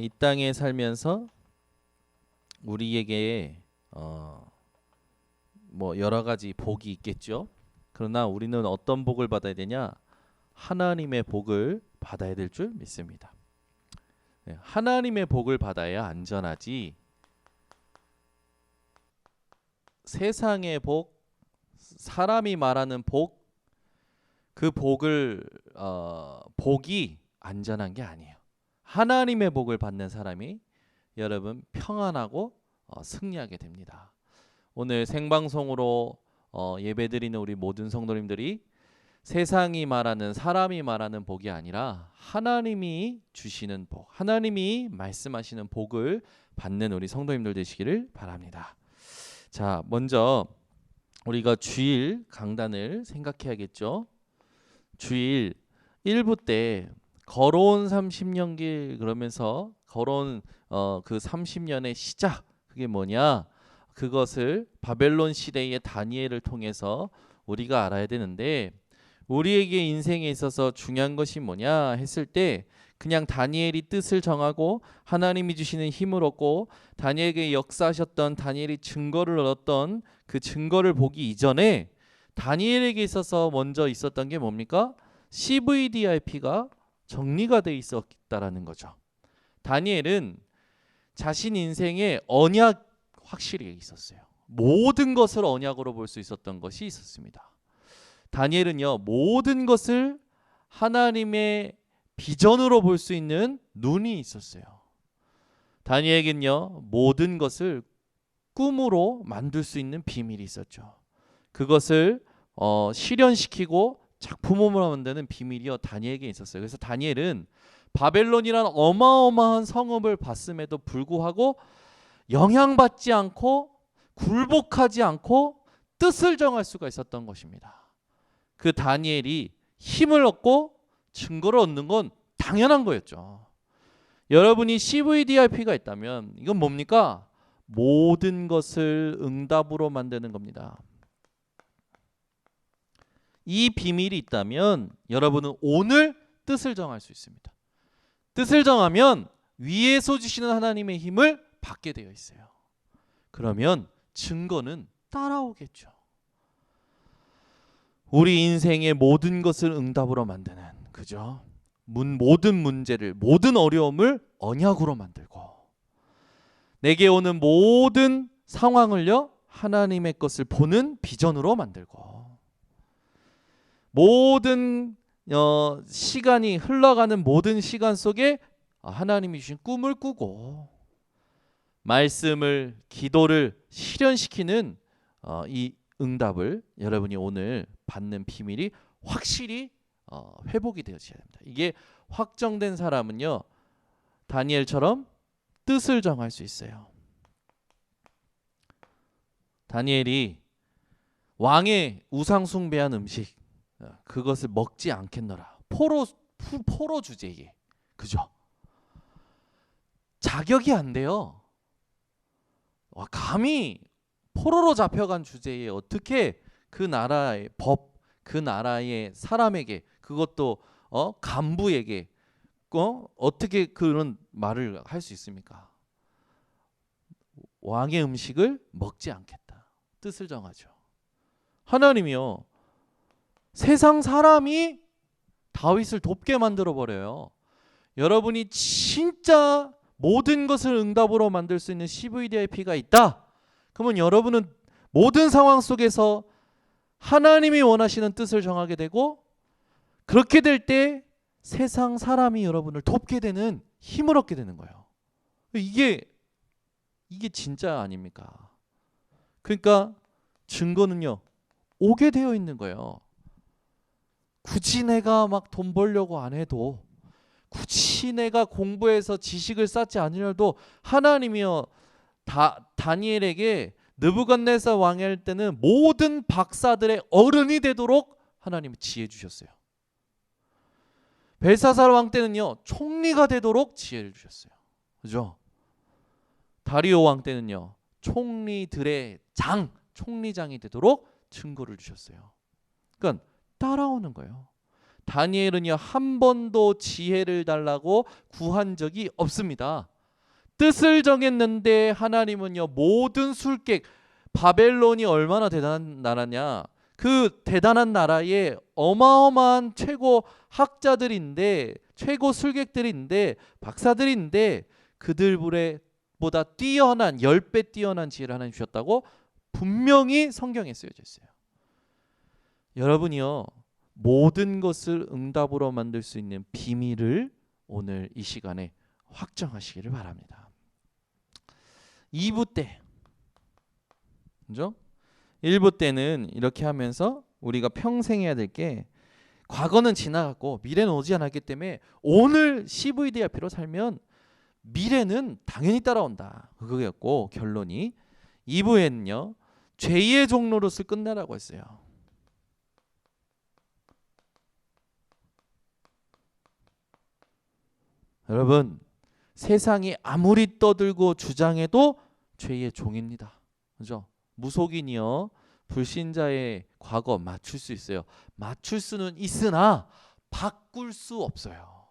이 땅에 살면서 우리에게 뭐 여러 가지 복이 있겠죠. 그러나 우리는 어떤 복을 받아야 되냐? 하나님의 복을 받아야 될 줄 믿습니다. 하나님의 복을 받아야 안전하지. 세상의 복, 사람이 말하는 복, 그 복이 안전한 게 아니에요. 하나님의 복을 받는 사람이 여러분 평안하고 승리하게 됩니다. 오늘 생방송으로 예배드리는 우리 모든 성도님들이 세상이 말하는 사람이 말하는 복이 아니라 하나님이 주시는 복, 하나님이 말씀하시는 복을 받는 우리 성도님들 되시기를 바랍니다. 자, 먼저 우리가 주일 강단을 생각해야겠죠. 주일 1부 때 걸어온 30년 길 그러면서 걸어온 그 30년의 시작, 그게 뭐냐? 그것을 바벨론 시대의 다니엘을 통해서 우리가 알아야 되는데, 우리에게 인생에 있어서 중요한 것이 뭐냐 했을 때 그냥 다니엘이 뜻을 정하고 하나님이 주시는 힘을 얻고 다니엘에게 역사하셨던, 다니엘이 증거를 얻었던 그 증거를 보기 이전에 다니엘에게 있어서 먼저 있었던 게 뭡니까? CVDIP가 정리가 돼 있었다라는 거죠. 다니엘은 자신 인생에 언약 확실히 있었어요. 모든 것을 언약으로 볼 수 있었던 것이 있었습니다. 다니엘은요, 모든 것을 하나님의 비전으로 볼 수 있는 눈이 있었어요. 다니엘에겐요, 모든 것을 꿈으로 만들 수 있는 비밀이 있었죠. 그것을 실현시키고 작품으로 만드는 비밀이요, 다니엘에게 있었어요. 그래서 다니엘은 바벨론이란 어마어마한 성읍을 봤음에도 불구하고 영향받지 않고 굴복하지 않고 뜻을 정할 수가 있었던 것입니다. 그 다니엘이 힘을 얻고 증거를 얻는 건 당연한 거였죠. 여러분이 CVDIP가 있다면 이건 뭡니까? 모든 것을 응답으로 만드는 겁니다. 이 비밀이 있다면 여러분은 오늘 뜻을 정할 수 있습니다. 뜻을 정하면 위에서 주시는 하나님의 힘을 받게 되어 있어요. 그러면 증거는 따라오겠죠. 우리 인생의 모든 것을 응답으로 만드는, 그죠? 모든 문제를, 모든 어려움을 언약으로 만들고, 내게 오는 모든 상황을요, 하나님의 것을 보는 비전으로 만들고, 모든 시간이 흘러가는 모든 시간 속에 하나님이 주신 꿈을 꾸고 말씀을, 기도를 실현시키는 이 응답을 여러분이 오늘 받는 비밀이 확실히 회복이 되어져야 됩니다. 이게 확정된 사람은요, 다니엘처럼 뜻을 정할 수 있어요. 다니엘이 왕의 우상 숭배한 음식, 그것을 먹지 않겠노라. 포로 주제에, 그죠? 자격이 안 돼요. 감히 포로로 잡혀간 주제에 어떻게 그 나라의 법, 그 나라의 사람에게, 그것도 간부에게 어떻게 그런 말을 할 수 있습니까? 왕의 음식을 먹지 않겠다. 뜻을 정하죠. 하나님이요, 세상 사람이 다윗을 돕게 만들어 버려요. 여러분이 진짜 모든 것을 응답으로 만들 수 있는 CVDIP가 있다. 그러면 여러분은 모든 상황 속에서 하나님이 원하시는 뜻을 정하게 되고, 그렇게 될 때 세상 사람이 여러분을 돕게 되는 힘을 얻게 되는 거예요. 이게 진짜 아닙니까? 그러니까 증거는요, 오게 되어 있는 거예요. 굳이 내가 막 돈 벌려고 안 해도, 굳이 내가 공부해서 지식을 쌓지 않으려도 하나님이요, 다니엘에게 느부갓네살 왕이 할 때는 모든 박사들의 어른이 되도록 하나님이 지혜 주셨어요. 벨사살 왕 때는요, 총리가 되도록 지혜를 주셨어요. 그죠? 다리오 왕 때는요, 총리들의 총리장이 되도록 증거를 주셨어요. 그러니까 따라오는 거예요. 다니엘은요 한 번도 지혜를 달라고 구한 적이 없습니다. 뜻을 정했는데 하나님은요 모든 술객, 바벨론이 얼마나 대단한 나라냐, 그 대단한 나라에 어마어마한 최고 학자들인데, 최고 술객들인데, 박사들인데 그들보다 뛰어난 10배 뛰어난 지혜를 하나님 주셨다고 분명히 성경에 쓰여져 있어요. 여러분이요 모든 것을 응답으로 만들 수 있는 비밀을 오늘 이 시간에 확정하시기를 바랍니다. 2부 때, 그죠? 1부 때는 이렇게 하면서 우리가 평생 해야 될 게, 과거는 지나갔고 미래는 오지 않았기 때문에 오늘 CVDIP로 살면 미래는 당연히 따라온다, 그거였고, 결론이 2부에는요 죄의 종로릇을 끝내라고 했어요. 여러분, 세상이 아무리 떠들고 주장해도 죄의 종입니다. 그죠? 무속인이요 불신자의 과거 맞출 수 있어요. 맞출 수는 있으나 바꿀 수 없어요.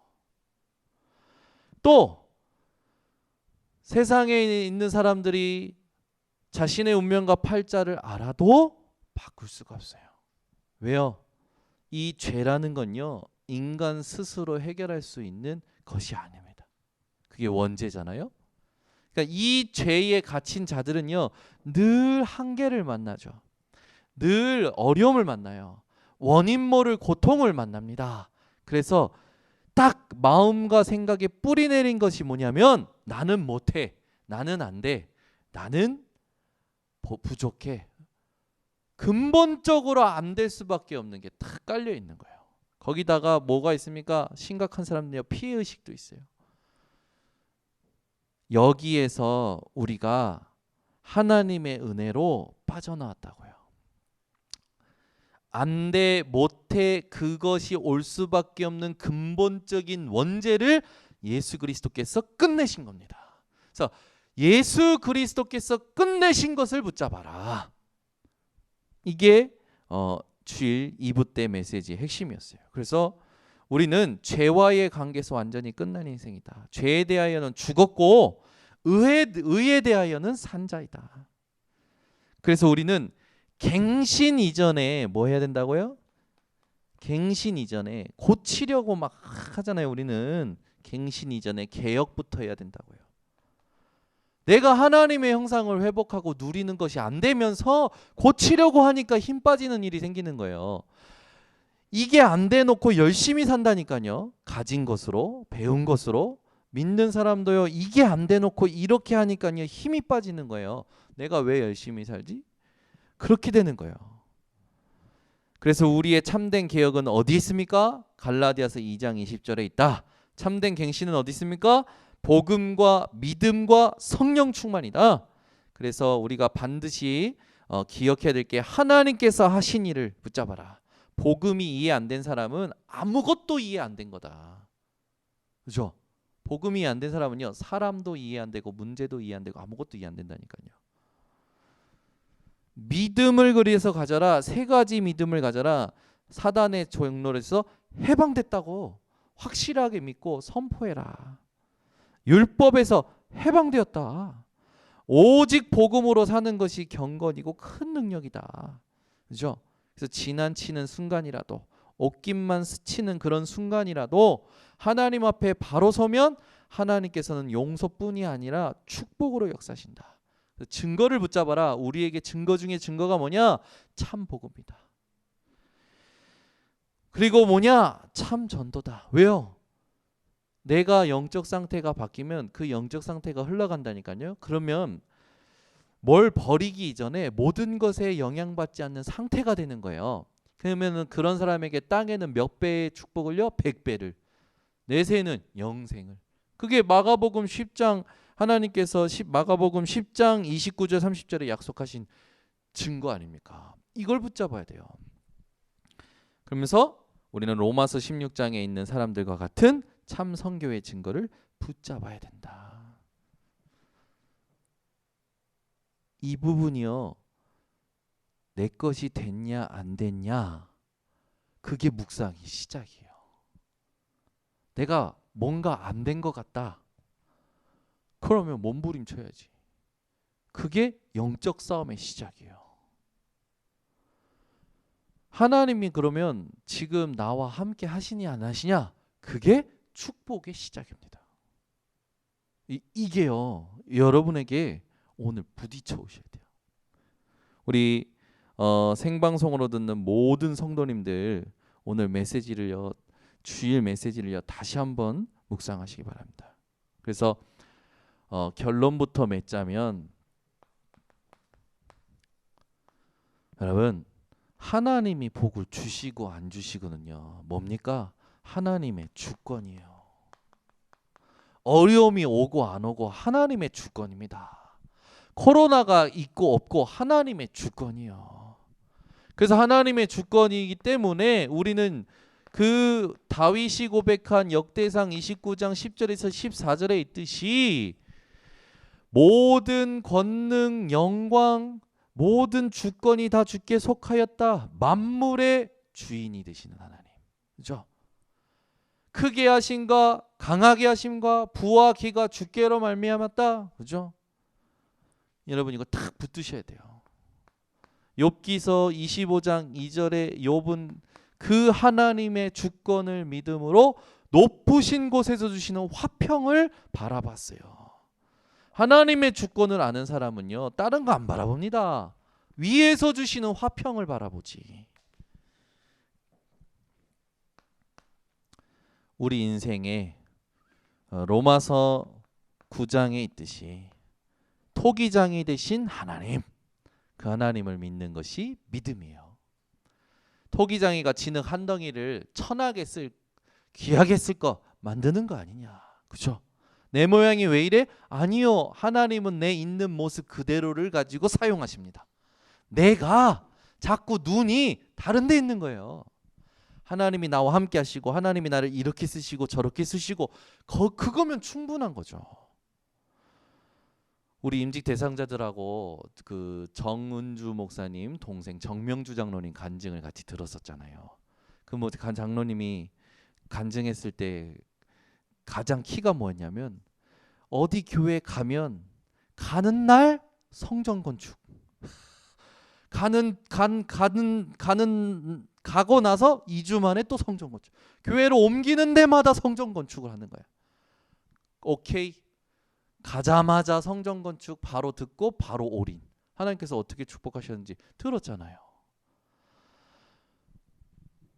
또 세상에 있는 사람들이 자신의 운명과 팔자를 알아도 바꿀 수가 없어요. 왜요? 이 죄라는 건요 인간 스스로 해결할 수 있는 것이 아닙니다. 그게 원죄잖아요. 그러니까 이 죄에 갇힌 자들은요 늘 한계를 만나죠. 늘 어려움을 만나요. 원인 모를 고통을 만납니다. 그래서 딱 마음과 생각에 뿌리 내린 것이 뭐냐면, 나는 못해, 나는 안 돼, 나는 부족해. 근본적으로 안 될 수밖에 없는 게 딱 깔려 있는 거예요. 거기다가 뭐가 있습니까? 심각한 사람들이 피해의식도 있어요. 여기에서 우리가 하나님의 은혜로 빠져나왔다고요. 안 돼, 못해, 그것이 올 수밖에 없는 근본적인 원죄를 예수 그리스도께서 끝내신 겁니다. 그래서 예수 그리스도께서 끝내신 것을 붙잡아라. 이게 주일 2부 때 메시지의 핵심이었어요. 그래서 우리는 죄와의 관계에서 완전히 끝난 인생이다. 죄에 대하여는 죽었고 의에 대하여는 산자이다. 그래서 우리는 갱신 이전에 뭐 해야 된다고요? 갱신 이전에 고치려고 막 하잖아요. 우리는 갱신 이전에 개혁부터 해야 된다고요. 내가 하나님의 형상을 회복하고 누리는 것이 안 되면서 고치려고 하니까 힘 빠지는 일이 생기는 거예요. 이게 안 돼 놓고 열심히 산다니까요. 가진 것으로, 배운 것으로. 믿는 사람도요 이게 안 돼 놓고 이렇게 하니까요 힘이 빠지는 거예요. 내가 왜 열심히 살지? 그렇게 되는 거예요. 그래서 우리의 참된 개혁은 어디 있습니까? 갈라디아서 2장 20절에 있다. 참된 갱신은 어디 있습니까? 복음과 믿음과 성령 충만이다. 그래서 우리가 반드시 기억해야 될 게, 하나님께서 하신 일을 붙잡아라. 복음이 이해 안 된 사람은 아무것도 이해 안 된 거다. 그죠? 복음이 안 된 사람은요 사람도 이해 안 되고 문제도 이해 안 되고 아무것도 이해 안 된다니까요. 믿음을 그리해서 가져라. 3가지 믿음을 가져라. 사단의 종로에서 해방됐다고 확실하게 믿고 선포해라. 율법에서 해방되었다. 오직 복음으로 사는 것이 경건이고 큰 능력이다. 그죠? 그래서 지나치는 순간이라도, 옷깃만 스치는 그런 순간이라도 하나님 앞에 바로 서면 하나님께서는 용서뿐이 아니라 축복으로 역사하신다. 증거를 붙잡아라. 우리에게 증거 중에 증거가 뭐냐? 참 복음이다. 그리고 뭐냐? 참 전도다. 왜요? 내가 영적 상태가 바뀌면 그 영적 상태가 흘러간다니까요. 그러면 뭘 버리기 이전에 모든 것에 영향받지 않는 상태가 되는 거예요. 그러면 그런 사람에게 땅에는 몇 배의 축복을요? 100배를. 내세는 영생을. 그게 마가복음 10장, 하나님께서 마가복음 10장 29절 30절에 약속하신 증거 아닙니까? 이걸 붙잡아야 돼요. 그러면서 우리는 로마서 16장에 있는 사람들과 같은 참 선교의 증거를 붙잡아야 된다. 이 부분이요, 내 것이 됐냐 안 됐냐, 그게 묵상의 시작이에요. 내가 뭔가 안 된 것 같다. 그러면 몸부림쳐야지. 그게 영적 싸움의 시작이에요. 하나님이 그러면 지금 나와 함께 하시니 안 하시냐? 그게 축복의 시작입니다. 이게요, 여러분에게 오늘 부딪혀 오셔야 돼요. 우리 생방송으로 듣는 모든 성도님들 오늘 메시지를요, 주일 메시지를요 다시 한번 묵상하시기 바랍니다. 그래서 결론부터 맺자면, 여러분, 하나님이 복을 주시고 안 주시고는요 뭡니까? 하나님의 주권이에요. 어려움이 오고 안 오고 하나님의 주권입니다. 코로나가 있고 없고 하나님의 주권이요. 그래서 하나님의 주권이기 때문에 우리는 그 다윗이 고백한 역대상 29장 10절에서 14절에 있듯이 모든 권능, 영광, 모든 주권이 다 주께 속하였다. 만물의 주인이 되시는 하나님. 그죠? 크게 하심과 강하게 하심과 부와 기가 주께로 말미암았다. 그죠? 여러분 이거 딱 붙드셔야 돼요. 욥기서 25장 2절에 욥은 그 하나님의 주권을 믿음으로 높으신 곳에서 주시는 화평을 바라봤어요. 하나님의 주권을 아는 사람은요 다른 거 안 바라봅니다. 위에서 주시는 화평을 바라보지. 우리 인생에 로마서 9장에 있듯이 토기장이 되신 하나님, 그 하나님을 믿는 것이 믿음이에요. 토기장이가 진흙 한 덩이를 천하게 귀하게 쓸 거 만드는 거 아니냐. 그죠? 내 모양이 왜 이래? 아니요. 하나님은 내 있는 모습 그대로를 가지고 사용하십니다. 내가 자꾸 눈이 다른 데 있는 거예요. 하나님이 나와 함께 하시고 하나님이 나를 이렇게 쓰시고 저렇게 쓰시고 그거면 충분한 거죠. 우리 임직 대상자들하고 그 정은주 목사님 동생 정명주 장로님 간증을 같이 들었었잖아요. 그 뭐 장로님이 간증했을 때 가장 키가 뭐였냐면 어디 교회 가면 가는 날 성전 건축, 가고 나서 2주 만에 또 성전 건축, 교회로 옮기는 데마다 성전 건축을 하는 거야. 오케이, 가자마자 성전 건축 바로 듣고 바로 올인. 하나님께서 어떻게 축복하셨는지 들었잖아요.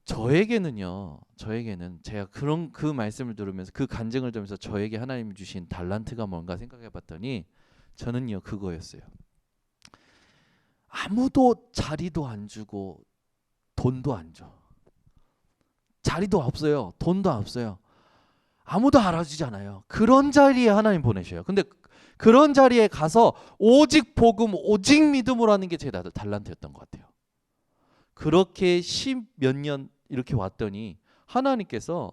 저에게는 제가 그 말씀을 들으면서 그 간증을 들으면서 저에게 하나님이 주신 달란트가 뭔가 생각해봤더니 저는요 그거였어요. 아무도 자리도 안 주고 돈도 안 줘. 자리도 없어요. 돈도 없어요. 아무도 알아주지 않아요. 그런 자리에 하나님 보내셔요. 근데 그런 자리에 가서 오직 복음, 오직 믿음으로 하는 게 제 달란트였던 것 같아요. 그렇게 10몇 년 이렇게 왔더니 하나님께서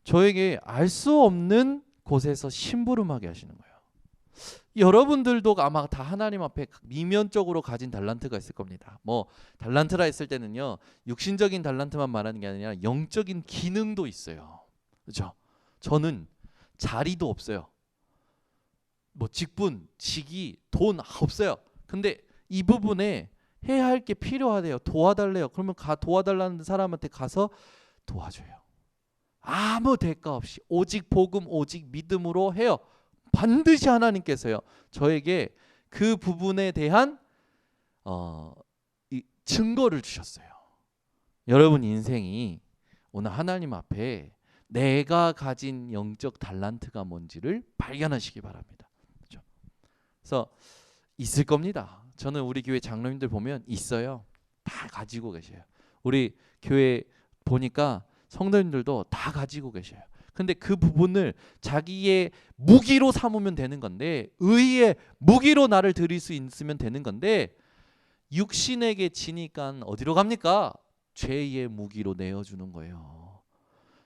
저에게 알 수 없는 곳에서 심부름하게 하시는 거예요. 여러분들도 아마 다 하나님 앞에 미면적으로 가진 달란트가 있을 겁니다. 뭐 달란트라 했을 때는요 육신적인 달란트만 말하는 게 아니라 영적인 기능도 있어요. 그렇죠? 저는 자리도 없어요. 뭐 직분, 직위, 돈 없어요. 근데 이 부분에 해야 할 게 필요하대요. 도와달래요. 그러면 도와달라는 사람한테 가서 도와줘요. 아무 대가 없이 오직 복음, 오직 믿음으로 해요. 반드시 하나님께서요 저에게 그 부분에 대한 이 증거를 주셨어요. 여러분 인생이 오늘 하나님 앞에 내가 가진 영적 달란트가 뭔지를 발견하시기 바랍니다. 그렇죠? 그래서 있을 겁니다. 저는 우리 교회 장로님들 보면 있어요. 다 가지고 계셔요. 우리 교회 보니까 성도님들도 다 가지고 계셔요. 근데 그 부분을 자기의 무기로 삼으면 되는 건데, 의의 무기로 나를 드릴 수 있으면 되는 건데, 육신에게 지니까 어디로 갑니까? 죄의 무기로 내어주는 거예요.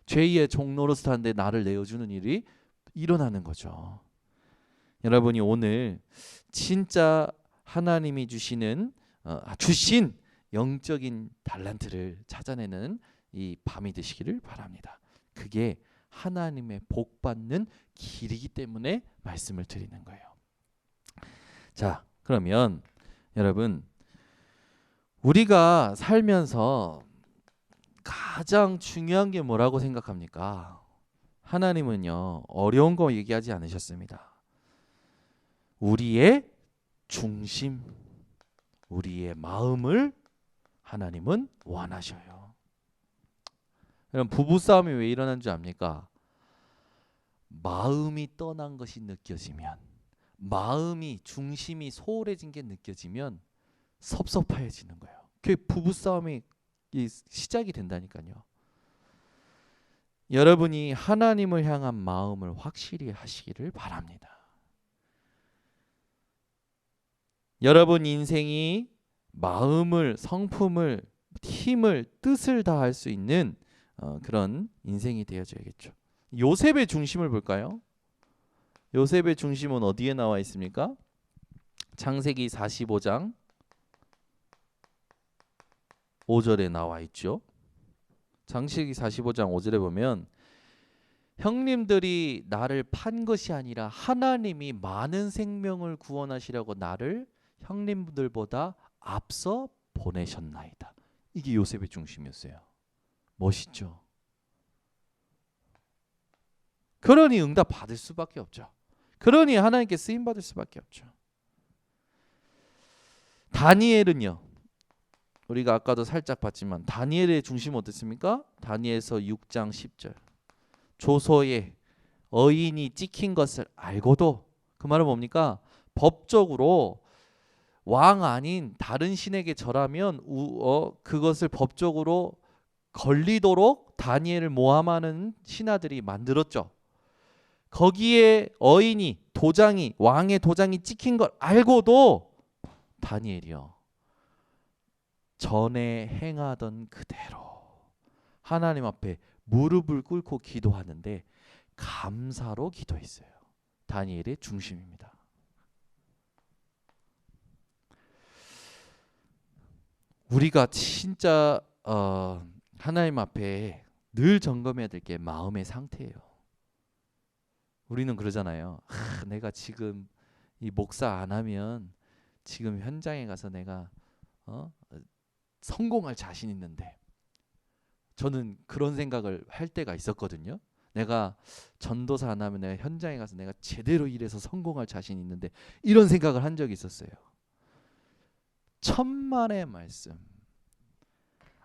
죄의 종노릇을 하는데 나를 내어주는 일이 일어나는 거죠. 여러분이 오늘 진짜 하나님이 주신 영적인 달란트를 찾아내는 이 밤이 되시기를 바랍니다. 그게 하나님의 복 받는 길이기 때문에 말씀을 드리는 거예요. 자, 그러면 여러분, 우리가 살면서 가장 중요한 게 뭐라고 생각합니까? 하나님은요, 어려운 거 얘기하지 않으셨습니다. 우리의 중심, 우리의 마음을 하나님은 원하셔요. 그럼 부부싸움이 왜 일어난 줄 압니까? 마음이 떠난 것이 느껴지면, 마음이 중심이 소홀해진 게 느껴지면 섭섭해지는 거예요. 그게 부부싸움이 시작이 된다니까요. 여러분이 하나님을 향한 마음을 확실히 하시기를 바랍니다. 여러분 인생이 마음을, 성품을, 힘을, 뜻을 다할 수 있는 그런 인생이 되어져야겠죠. 요셉의 중심을 볼까요? 요셉의 중심은 어디에 나와 있습니까? 창세기 45장 5절에 나와 있죠. 창세기 45장 5절에 보면 형님들이 나를 판 것이 아니라 하나님이 많은 생명을 구원하시려고 나를 형님들보다 앞서 보내셨나이다. 이게 요셉의 중심이었어요. 멋있죠? 그러니 응답 받을 수밖에 없죠. 그러니 하나님께 쓰임 받을 수밖에 없죠. 다니엘은요, 우리가 아까도 살짝 봤지만 다니엘의 중심은 어땠습니까? 다니엘서 6장 10절. 조서에 어인이 찍힌 것을 알고도, 그 말은 뭡니까? 법적으로 왕 아닌 다른 신에게 절하면 그것을 법적으로 걸리도록 다니엘을 모함하는 신하들이 만들었죠. 거기에 어인이, 도장이, 왕의 도장이 찍힌 걸 알고도 다니엘이요, 전에 행하던 그대로 하나님 앞에 무릎을 꿇고 기도하는데 감사로 기도했어요. 다니엘의 중심입니다. 우리가 진짜 하나님 앞에 늘 점검해야 될 게 마음의 상태예요. 우리는 그러잖아요. 내가 지금 이 목사 안 하면 지금 현장에 가서 내가 성공할 자신 있는데, 저는 그런 생각을 할 때가 있었거든요. 내가 전도사 안 하면 내가 현장에 가서 내가 제대로 일해서 성공할 자신 있는데, 이런 생각을 한 적이 있었어요. 천만의 말씀,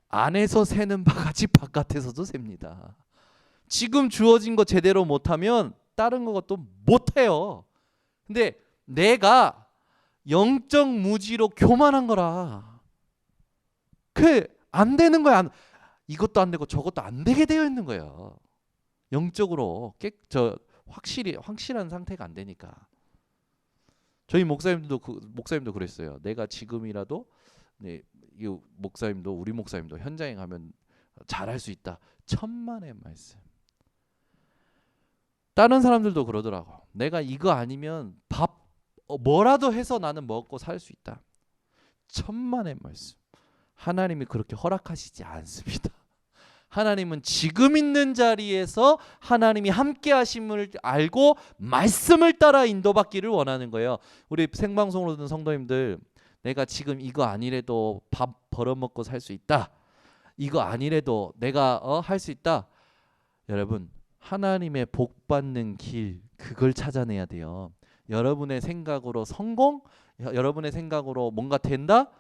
안에서 새는 바가지 바깥에서도 셉니다. 지금 주어진 거 제대로 못하면 다른 것도 못해요. 근데 내가 영적 무지로 교만한 거라 그 안 되는 거야. 이것도 안 되고 저것도 안 되게 되어 있는 거예요. 영적으로 확실한 상태가 안 되니까. 저희 목사님도 그랬어요. 내가 지금이라도 이 목사님도, 우리 목사님도 현장에 가면 잘할 수 있다. 천만의 말씀. 다른 사람들도 그러더라고. 내가 이거 아니면 밥 뭐라도 해서 나는 먹고 살 수 있다. 천만의 말씀. 하나님이 그렇게 허락하시지 않습니다. 하나님은 지금 있는 자리에서 하나님이 함께 하심을 알고 말씀을 따라 인도받기를 원하는 거예요. 우리 생방송으로 듣는 성도님들, 내가 지금 이거 아니래도 밥 벌어먹고 살 수 있다. 이거 아니래도 내가 할 수 있다. 여러분, 하나님의 복 받는 길, 그걸 찾아내야 돼요. 여러분의 생각으로 성공, 여러분의 생각으로 뭔가 된다?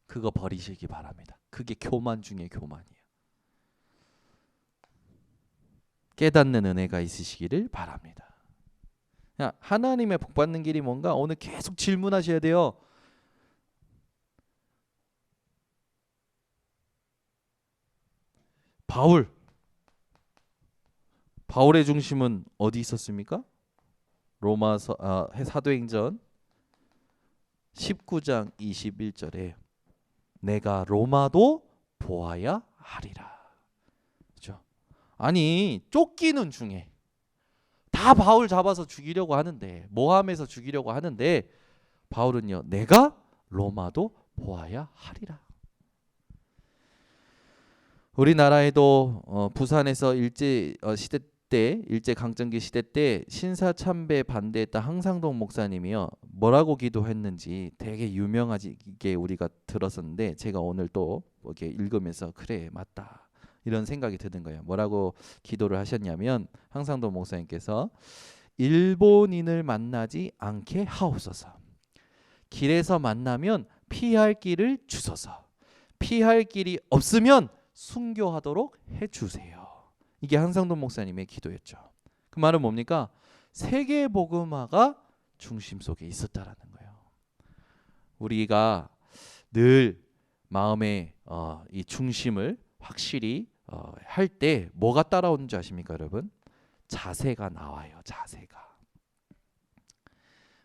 그거 버리시기 바랍니다. 그게 교만 중에 교만이에요. 깨닫는 은혜가 있으시기를 바랍니다. 하나님의 복 받는 길이 뭔가 오늘 계속 질문하셔야 돼요. 바울의 중심은 어디 있었습니까? 사도행전 19장 21절에 내가 로마도 보아야 하리라. 그렇죠? 아니, 쫓기는 중에 다 바울 잡아서 죽이려고 하는데, 모함해서 죽이려고 하는데, 바울은요, 내가 로마도 보아야 하리라. 우리나라에도 부산에서 일제 강점기 시대 때 신사참배 반대했던 항상동 목사님이요 뭐라고 기도했는지 되게 유명하게 우리가 들었었는데, 제가 오늘 또 이렇게 읽으면서 그래 맞다 이런 생각이 드는 거예요. 뭐라고 기도를 하셨냐면, 항상동 목사님께서 일본인을 만나지 않게 하옵소서. 길에서 만나면 피할 길을 주소서. 피할 길이 없으면 순교하도록 해주세요. 이게 항상동 목사님의 기도였죠. 그 말은 뭡니까? 세계 복음화가 중심 속에 있었다라는 거예요. 우리가 늘 마음의 이 중심을 확실히 할 때 뭐가 따라오는 줄 아십니까, 여러분? 자세가 나와요. 자세가.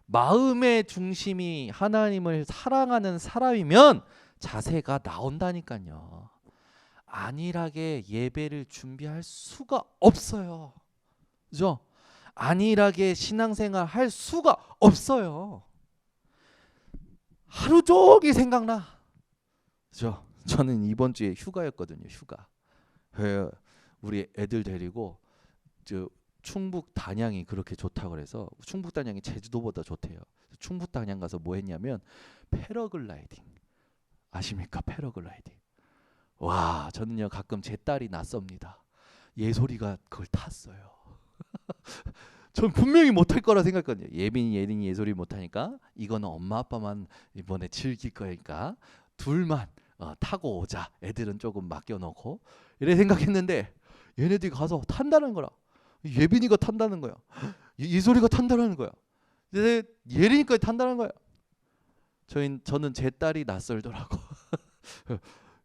마음의 중심이 하나님을 사랑하는 사람이면 자세가 나온다니까요. 안일하게 예배를 준비할 수가 없어요. 그죠? 안일하게 신앙생활 할 수가 없어요. 하루 종일 생각나. 그죠? 저는 이번 주에 휴가였거든요. 휴가. 우리 애들 데리고 충북 단양이 그렇게 좋다고 그래서, 충북 단양이 제주도보다 좋대요. 충북 단양 가서 뭐 했냐면 패러글라이딩. 아십니까? 패러글라이딩. 와, 저는요 가끔 제 딸이 낯섭니다. 예솔이가 그걸 탔어요. 전 분명히 못할 거라 생각했거든요. 예린이 예솔이 못하니까 이거는 엄마 아빠만 이번에 즐길 거니까 둘만 타고 오자. 애들은 조금 맡겨놓고 이래 생각했는데, 얘네들이 가서 탄다는 거라. 예빈이가 탄다는 거야. 예솔이가 탄다는 거야. 예린이까지 탄다는 거야. 저는 제 딸이 낯설더라고.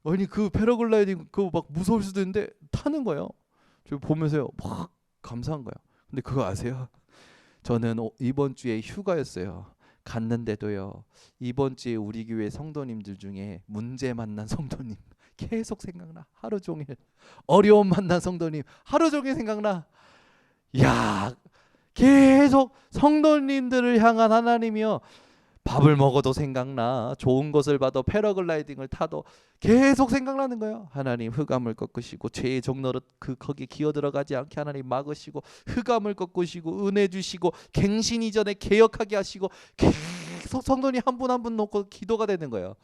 아니 그 패러글라이딩 그거 막 무서울 수도 있는데 타는 거예요. 저 보면서요 막 감사한 거예요. 근데 그거 아세요? 저는 이번 주에 휴가였어요. 갔는데도요 이번 주에 우리 교회 성도님들 중에 문제 만난 성도님 계속 생각나. 하루 종일 어려움 만난 성도님 하루 종일 생각나. 야, 계속 성도님들을 향한 하나님이요 밥을 먹어도 생각나. 좋은 것을 봐도 패러글라이딩을 타도 계속 생각나는 거예요. 하나님 흑암을 꺾으시고 죄의 종노릇 거기 기어 들어가지 않게 하나님 막으시고, 흑암을 꺾으시고 은혜 주시고 갱신 이전에 개혁하게 하시고, 계속 성도님 한 분 한 분 놓고 기도가 되는 거예요.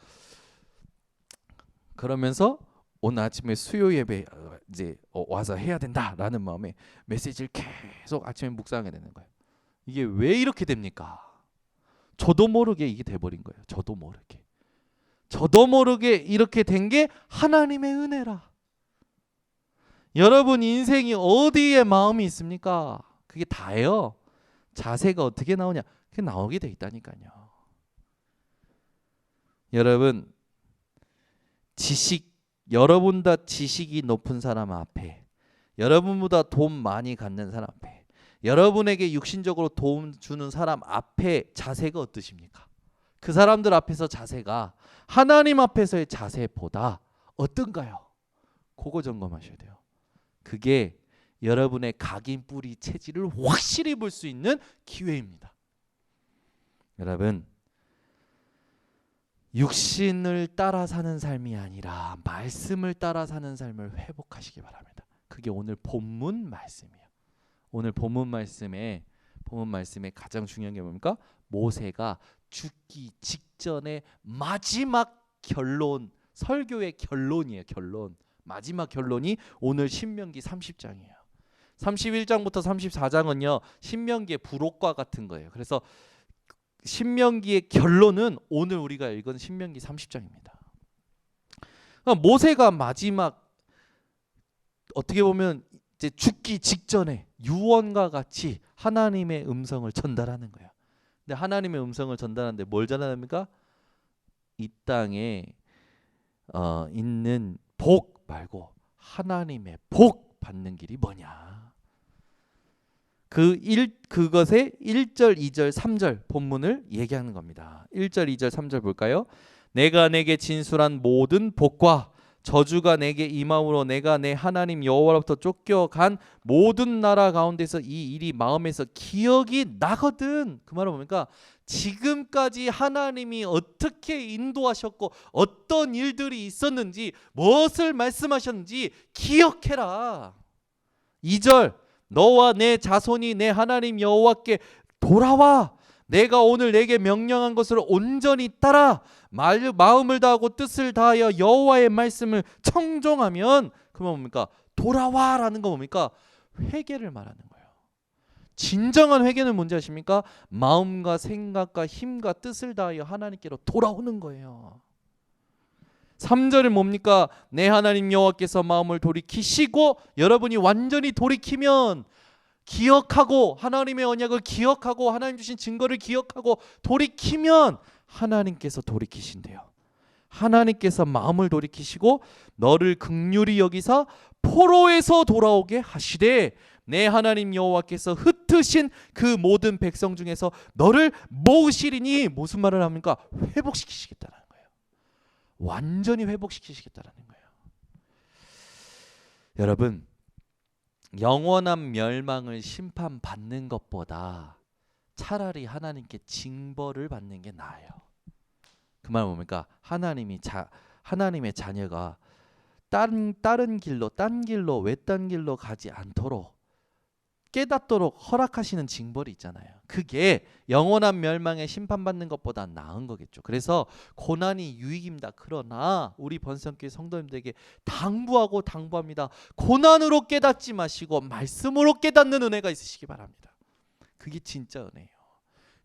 그러면서 오늘 아침에 수요 예배 이제 와서 해야 된다라는 마음에 메시지를 계속 아침에 묵상하게 되는 거예요. 이게 왜 이렇게 됩니까? 저도 모르게 이게 돼버린 거예요. 저도 모르게 이렇게 된 게 하나님의 은혜라. 여러분 인생이 어디에 마음이 있습니까? 그게 다예요. 자세가 어떻게 나오냐? 그게 나오게 돼 있다니까요. 여러분 여러분보다 지식이 높은 사람 앞에, 여러분보다 돈 많이 갖는 사람 앞에, 여러분에게 육신적으로 도움 주는 사람 앞에 자세가 어떠십니까? 그 사람들 앞에서 자세가 하나님 앞에서의 자세보다 어떤가요? 그거 점검하셔야 돼요. 그게 여러분의 각인 뿌리 체질을 확실히 볼 수 있는 기회입니다. 여러분 육신을 따라 사는 삶이 아니라 말씀을 따라 사는 삶을 회복하시기 바랍니다. 그게 오늘 본문 말씀이에요. 오늘 본문 말씀에 가장 중요한 게 뭡니까? 모세가 죽기 직전의 마지막 결론, 설교의 결론이에요. 결론. 마지막 결론이 오늘 신명기 30장이에요. 31장부터 34장은요. 신명기의 부록과 같은 거예요. 그래서 신명기의 결론은 오늘 우리가 읽은 신명기 30장입니다. 그러니까 모세가 마지막 어떻게 보면 이제 죽기 직전에 유언과 같이 하나님의 음성을 전달하는 거예요. 근데 하나님의 음성을 전달하는데 뭘 전하합니까? 이 땅에 있는 복 말고 하나님의 복 받는 길이 뭐냐? 그것의 1절, 2절, 3절 본문을 얘기하는 겁니다. 1절, 2절, 3절 볼까요? 내가 내게 진술한 모든 복과 저주가 내게 임함으로 내가 내 하나님 여호와로부터 쫓겨간 모든 나라 가운데서 이 일이 마음에서 기억이 나거든. 그 말은 뭡니까? 지금까지 하나님이 어떻게 인도하셨고 어떤 일들이 있었는지 무엇을 말씀하셨는지 기억해라. 2절 너와 내 자손이 내 하나님 여호와께 돌아와 내가 오늘 내게 명령한 것을 온전히 따라 마음을 다하고 뜻을 다하여 여호와의 말씀을 청종하면 그러면 뭡니까? 돌아와라는 거 뭡니까? 회개를 말하는 거예요. 진정한 회개는 뭔지 아십니까? 마음과 생각과 힘과 뜻을 다하여 하나님께로 돌아오는 거예요. 3절은 뭡니까? 내 하나님 여호와께서 마음을 돌이키시고 여러분이 완전히 돌이키면 기억하고 하나님의 언약을 기억하고 하나님 주신 증거를 기억하고 돌이키면 하나님께서 돌이키신대요. 하나님께서 마음을 돌이키시고 너를 긍휼히 여기사 포로에서 돌아오게 하시되 내 하나님 여호와께서 흩으신 그 모든 백성 중에서 너를 모으시리니 무슨 말을 합니까? 회복시키시겠다는 거예요. 완전히 회복시키시겠다는 거예요. 여러분 영원한 멸망을 심판받는 것보다 차라리 하나님께 징벌을 받는 게 나아요. 그 말 뭡니까? 하나님의 자녀가 다른 길로 딴 길로 외딴 길로 가지 않도록 깨닫도록 허락하시는 징벌이 있잖아요. 그게 영원한 멸망에 심판받는 것보다 나은 거겠죠. 그래서 고난이 유익입니다. 그러나 우리 번성교회 성도님들에게 당부합니다. 고난으로 깨닫지 마시고 말씀으로 깨닫는 은혜가 있으시기 바랍니다. 그게 진짜 은혜예요.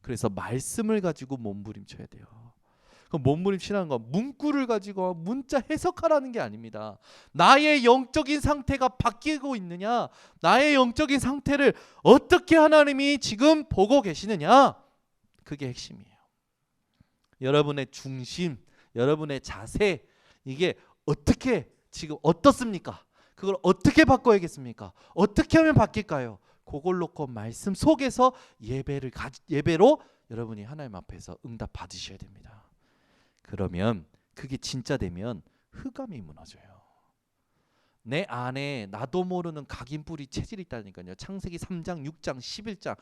그래서 말씀을 가지고 몸부림쳐야 돼요. 그 몸부림치라는 건 문구를 가지고 문자 해석하라는 게 아닙니다. 나의 영적인 상태가 바뀌고 있느냐, 나의 영적인 상태를 어떻게 하나님이 지금 보고 계시느냐, 그게 핵심이에요. 여러분의 중심, 여러분의 자세, 이게 어떻게 지금 어떻습니까? 그걸 어떻게 바꿔야겠습니까? 어떻게 하면 바뀔까요? 그걸 놓고 말씀 속에서 예배로 여러분이 하나님 앞에서 응답 받으셔야 됩니다. 그러면 그게 진짜 되면 흑암이 무너져요. 내 안에 나도 모르는 각인뿌리 체질이 있다니까요. 창세기 3장, 6장, 11장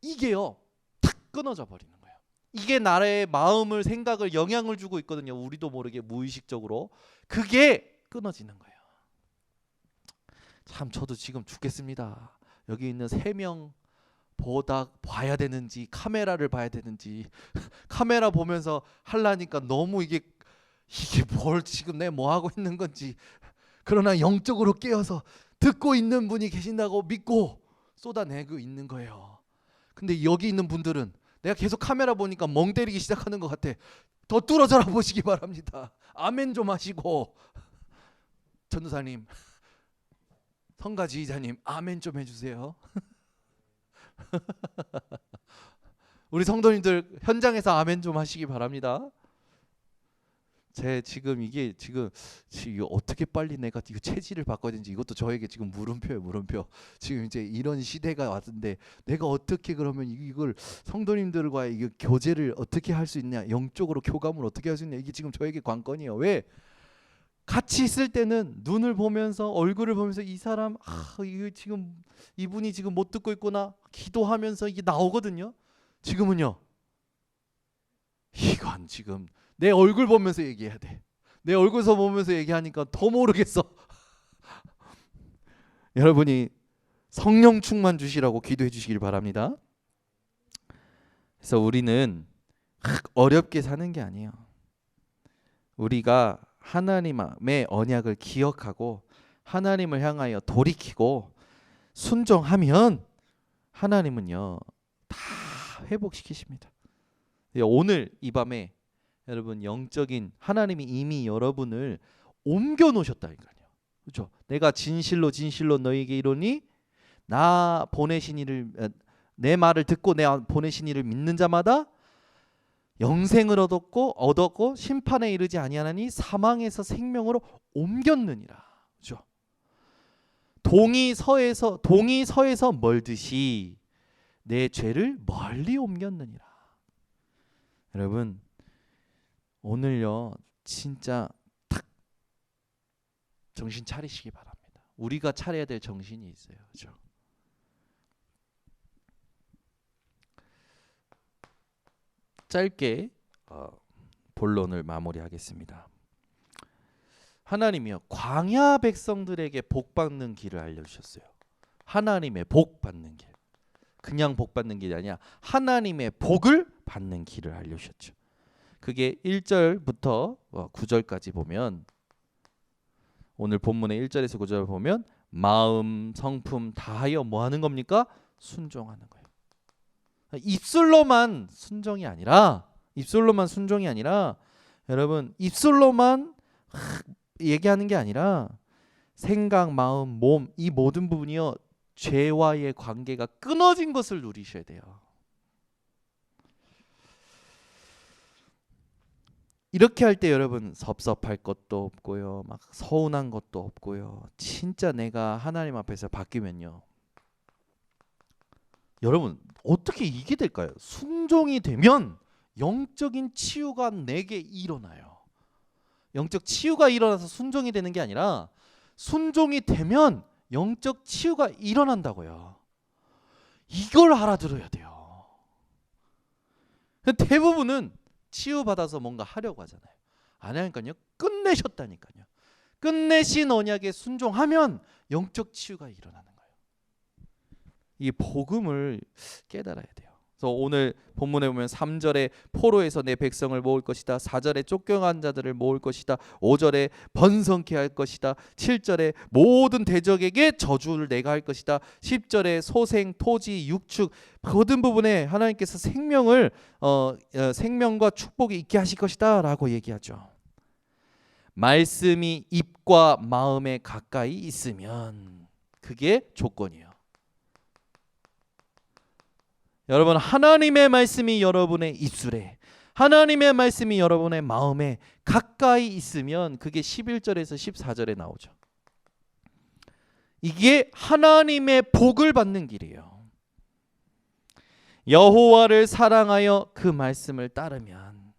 이게요 탁 끊어져 버리는 거예요. 이게 나의 마음을 생각을 영향을 주고 있거든요. 우리도 모르게 무의식적으로 그게 끊어지는 거예요. 참 저도 지금 죽겠습니다. 여기 있는 3명 봐야 되는지 카메라를 봐야 되는지 카메라 보면서 하려니까 너무 이게 뭘 지금 내 뭐 하고 있는 건지 그러나 영적으로 깨어서 듣고 있는 분이 계신다고 믿고 쏟아내고 있는 거예요. 근데 여기 있는 분들은 내가 계속 카메라 보니까 멍 때리기 시작하는 것 같아. 더 뚫어져라 보시기 바랍니다. 아멘 좀 하시고 전도사님 성가지휘자님 아멘 좀 해주세요. 우리 성도님들 현장에서 아멘 좀 하시기 바랍니다. 이게 어떻게 빨리 내가 이거 체질을 바꿔야 되는지 이것도 저에게 지금 물음표예요. 물음표. 지금 이제 이런 시대가 왔는데 내가 어떻게 그러면 이걸 성도님들과의 이 교제를 어떻게 할 수 있냐, 영적으로 교감을 어떻게 할 수 있냐, 이게 지금 저에게 관건이에요. 왜? 같이 있을 때는 눈을 보면서 얼굴을 보면서 이 사람 이거 지금 이분이 지금 못 듣고 있구나 기도하면서 이게 나오거든요. 지금은요. 이건 지금 내 얼굴 보면서 얘기해야 돼. 내 얼굴 보면서 얘기하니까 더 모르겠어. 여러분이 성령 충만 주시라고 기도해 주시길 바랍니다. 그래서 우리는 어렵게 사는 게 아니에요. 우리가 하나님의 언약을 기억하고 하나님을 향하여 돌이키고 순종하면 하나님은요 다 회복시키십니다. 오늘 이 밤에 여러분 영적인 하나님이 이미 여러분을 옮겨 놓으셨다니까요. 그렇죠? 내가 진실로 너희에게 이르노니 나 보내신 이를 내 말을 듣고 내 보내신 이를 믿는 자마다 영생을 얻었고 심판에 이르지 아니하나니 사망에서 생명으로 옮겼느니라. 그렇죠? 동이 서에서 멀듯이 내 죄를 멀리 옮겼느니라. 여러분 오늘요 진짜 딱 정신 차리시기 바랍니다. 우리가 차려야 될 정신이 있어요. 그렇죠? 짧게 본론을 마무리하겠습니다. 하나님이요 광야 백성들에게 복 받는 길을 알려주셨어요. 하나님의 복 받는 길, 그냥 복 받는 길이 아니라 하나님의 복을 받는 길을 알려주셨죠. 그게 1절부터 9절까지 보면, 오늘 본문의 1절에서 9절을 보면 마음, 성품 다하여 뭐 하는 겁니까? 순종하는 거예요. 입술로만 순종이 아니라 여러분 입술로만 얘기하는 게 아니라 생각, 마음, 몸 이 모든 부분이요 죄와의 관계가 끊어진 것을 누리셔야 돼요. 이렇게 할 때 여러분 섭섭할 것도 없고요, 막 서운한 것도 없고요. 진짜 내가 하나님 앞에서 바뀌면요, 여러분 어떻게 이게 될까요? 순종이 되면 영적인 치유가 내게 일어나요. 영적 치유가 일어나서 순종이 되는 게 아니라 순종이 되면 영적 치유가 일어난다고요. 이걸 알아들어야 돼요. 대부분은 치유받아서 뭔가 하려고 하잖아요. 안 하니까요. 끝내셨다니까요. 끝내신 언약에 순종하면 영적 치유가 일어나는 거예요. 이 복음을 깨달아야 돼요. 그래서 오늘 본문에 보면 3절에 포로에서 내 백성을 모을 것이다, 4절에 쫓겨간 자들을 모을 것이다, 5절에 번성케 할 것이다, 7절에 모든 대적에게 저주를 내가 할 것이다, 10절에 소생, 토지, 육축 모든 부분에 하나님께서 생명과 축복이 있게 하실 것이다 라고 얘기하죠. 말씀이 입과 마음에 가까이 있으면 그게 조건이에요. 여러분 하나님의 말씀이 여러분의 입술에, 하나님의 말씀이 여러분의 마음에 가까이 있으면 그게 11절에서 14절에 나오죠. 이게 하나님의 복을 받는 길이에요. 여호와를 사랑하여 그 말씀을 따르면,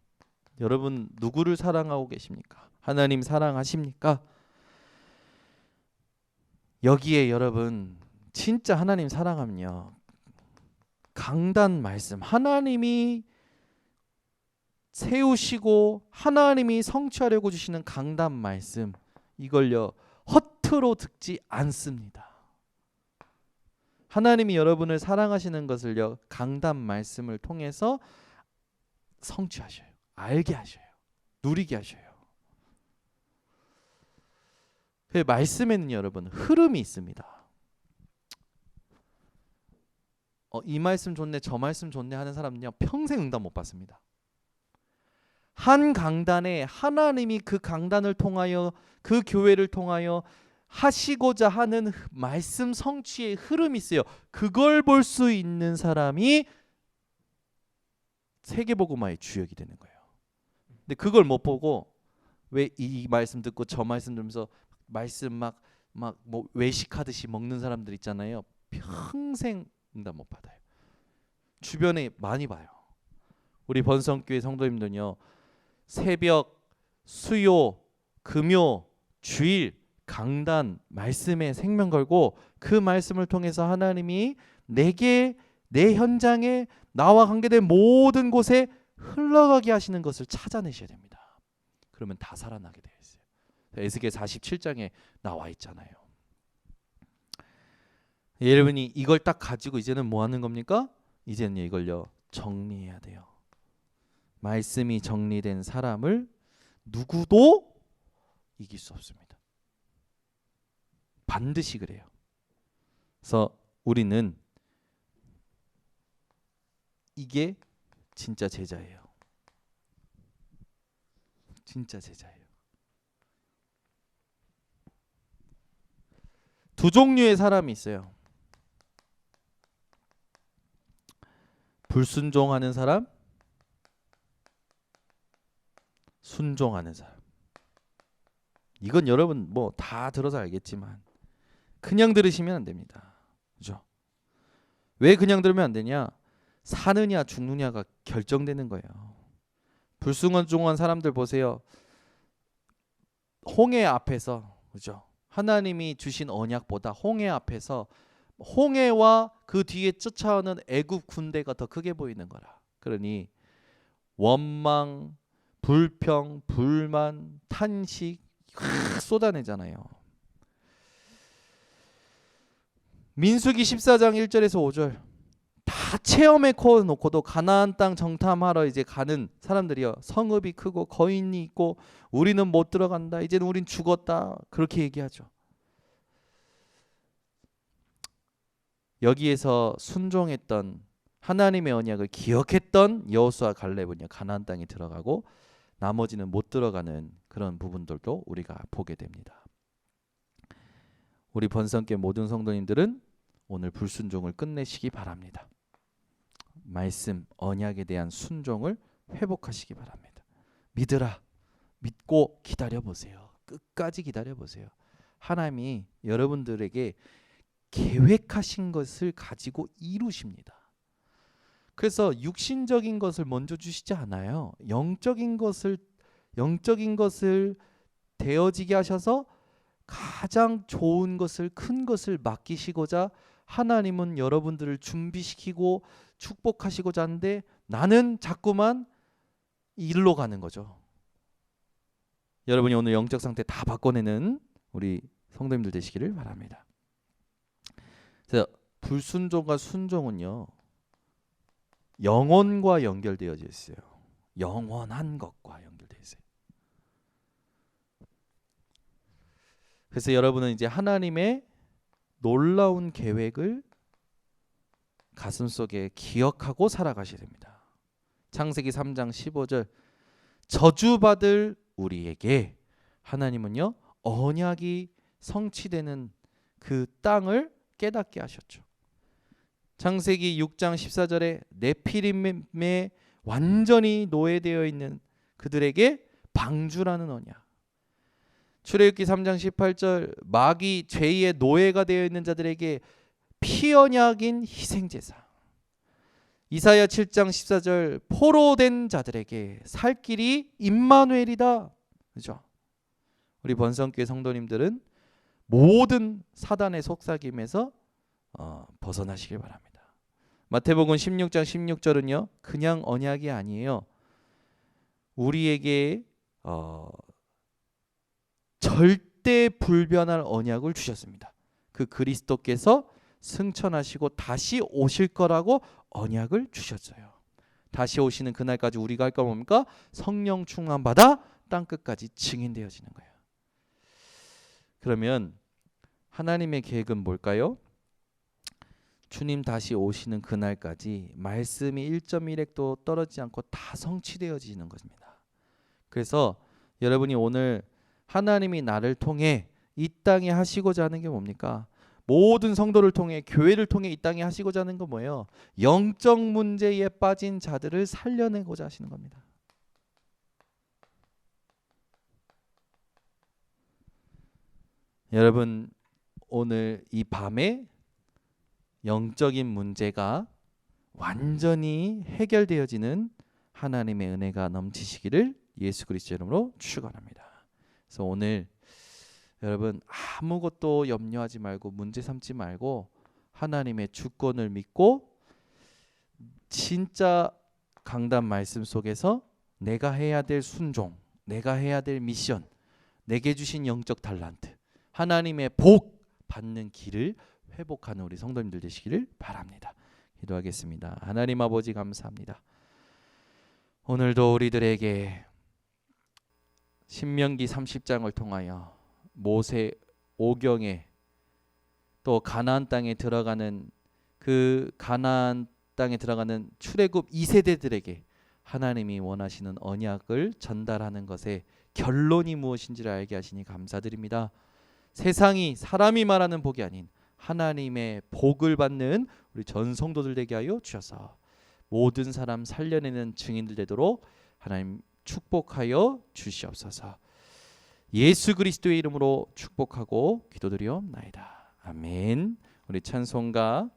여러분 누구를 사랑하고 계십니까? 하나님 사랑하십니까? 여기에 여러분 진짜 하나님 사랑하면요, 강단 말씀, 하나님이 세우시고 하나님이 성취하려고 주시는 강단 말씀, 이걸요 허투루 듣지 않습니다. 하나님이 여러분을 사랑하시는 것을요 강단 말씀을 통해서 성취하셔요. 알게 하셔요. 누리게 하셔요. 그 말씀에는 여러분 흐름이 있습니다. 이 말씀 좋네, 저 말씀 좋네 하는 사람은요 평생 응답 못 받습니다. 한 강단에 하나님이 그 강단을 통하여, 그 교회를 통하여 하시고자 하는 말씀 성취의 흐름이 있어요. 그걸 볼 수 있는 사람이 세계복음화의 주역이 되는 거예요. 근데 그걸 못 보고 왜 이 말씀 듣고 저 말씀 들으면서 말씀 막 뭐 외식하듯이 먹는 사람들 있잖아요. 평생 응답 못 받아요. 주변에 많이 봐요. 우리 번성교회 성도님들은요 새벽, 수요, 금요, 주일, 강단, 말씀에 생명 걸고 그 말씀을 통해서 하나님이 내게, 내 현장에, 나와 관계된 모든 곳에 흘러가게 하시는 것을 찾아내셔야 됩니다. 그러면 다 살아나게 되어 있어요. 에스겔 47장에 나와 있잖아요. 여러분이 이걸 딱 가지고 이제는 뭐 하는 겁니까? 이제는 이걸요 정리해야 돼요. 말씀이 정리된 사람을 누구도 이길 수 없습니다. 반드시 그래요. 그래서 우리는 이게 진짜 제자예요. 진짜 제자예요. 두 종류의 사람이 있어요. 불순종하는 사람, 순종하는 사람. 이건 여러분 뭐 다 들어서 알겠지만 그냥 들으시면 안 됩니다. 그죠? 왜 그냥 들으면 안 되냐? 사느냐 죽느냐가 결정되는 거예요. 불순종한 사람들 보세요. 홍해 앞에서, 그죠? 하나님이 주신 언약보다 홍해 앞에서 홍해와 그 뒤에 쫓아오는 애굽 군대가 더 크게 보이는 거라. 그러니 원망, 불평, 불만, 탄식 쏟아내잖아요. 민수기 14장 1절에서 5절 다 체험해 놓고도 가나안 땅 정탐하러 이제 가는 사람들이요. 성읍이 크고 거인이 있고 우리는 못 들어간다. 이제는 우린 죽었다. 그렇게 얘기하죠. 여기에서 순종했던 하나님의 언약을 기억했던 여호수아 갈렙은요. 가나안 땅에 들어가고 나머지는 못 들어가는 그런 부분들도 우리가 보게 됩니다. 우리 번성교회 모든 성도님들은 오늘 불순종을 끝내시기 바랍니다. 말씀, 언약에 대한 순종을 회복하시기 바랍니다. 믿으라. 믿고 기다려보세요. 끝까지 기다려보세요. 하나님이 여러분들에게 계획하신 것을 가지고 이루십니다. 그래서 육신적인 것을 먼저 주시지 않아요. 영적인 것을 되어지게 하셔서 가장 좋은 것을, 큰 것을 맡기시고자 하나님은 여러분들을 준비시키고 축복하시고자 하는데 나는 자꾸만 일로 가는 거죠. 여러분이 오늘 영적 상태 다 바꿔내는 우리 성도님들 되시기를 바랍니다. 그래서 불순종과 순종은요, 영혼과 연결되어져 있어요. 영원한 것과 연결되어 있어요. 그래서 여러분은 이제 하나님의 놀라운 계획을 가슴속에 기억하고 살아가셔야 됩니다. 창세기 3장 15절 저주받을 우리에게 하나님은요 언약이 성취되는 그 땅을 깨닫게 하셨죠. 창세기 6장 14절에 네피림에 완전히 노예되어 있는 그들에게 방주라는 언약. 출애굽기 3장 18절 마귀 죄의 노예가 되어 있는 자들에게 피언약인 희생제사. 이사야 7장 14절 포로된 자들에게 살 길이 임마누엘이다. 그죠? 우리 번성교회 성도님들은 모든 사단의 속삭임에서 벗어나시길 바랍니다. 마태복음 16장 16절은요 그냥 언약이 아니에요. 우리에게 절대 불변할 언약을 주셨습니다. 그 그리스도께서 승천하시고 다시 오실 거라고 언약을 주셨어요. 다시 오시는 그날까지 우리가 할 건 뭡니까? 성령 충만 받아 땅끝까지 증인되어지는 거예요. 그러면 하나님의 계획은 뭘까요? 주님 다시 오시는 그날까지 말씀이 1.1획도 떨어지지 않고 다 성취되어지는 것입니다. 그래서 여러분이 오늘 하나님이 나를 통해 이 땅에 하시고자 하는 게 뭡니까? 모든 성도를 통해 교회를 통해 이 땅에 하시고자 하는 건 뭐예요? 영적 문제에 빠진 자들을 살려내고자 하시는 겁니다. 여러분 오늘 이 밤에 영적인 문제가 완전히 해결되어지는 하나님의 은혜가 넘치시기를 예수 그리스도 이름으로 축원합니다. 그래서 오늘 여러분 아무것도 염려하지 말고 문제 삼지 말고 하나님의 주권을 믿고 진짜 강단 말씀 속에서 내가 해야 될 순종, 내가 해야 될 미션, 내게 주신 영적 달란트, 하나님의 복 받는 길을 회복하는 우리 성도님들 되시기를 바랍니다. 기도하겠습니다. 하나님 아버지 감사합니다. 오늘도 우리들에게 신명기 30장을 통하여 모세 오경에 또 가나안 땅에 들어가는 그 가나안 땅에 들어가는 출애굽 2세대들에게 하나님이 원하시는 언약을 전달하는 것의 결론이 무엇인지를 알게 하시니 감사드립니다. 세상이 사람이 말하는 복이 아닌 하나님의 복을 받는 우리 전 성도들 되게 하여 주셔서 모든 사람 살려내는 증인들 되도록 하나님 축복하여 주시옵소서. 예수 그리스도의 이름으로 축복하고 기도드리옵나이다. 아멘. 우리 찬송가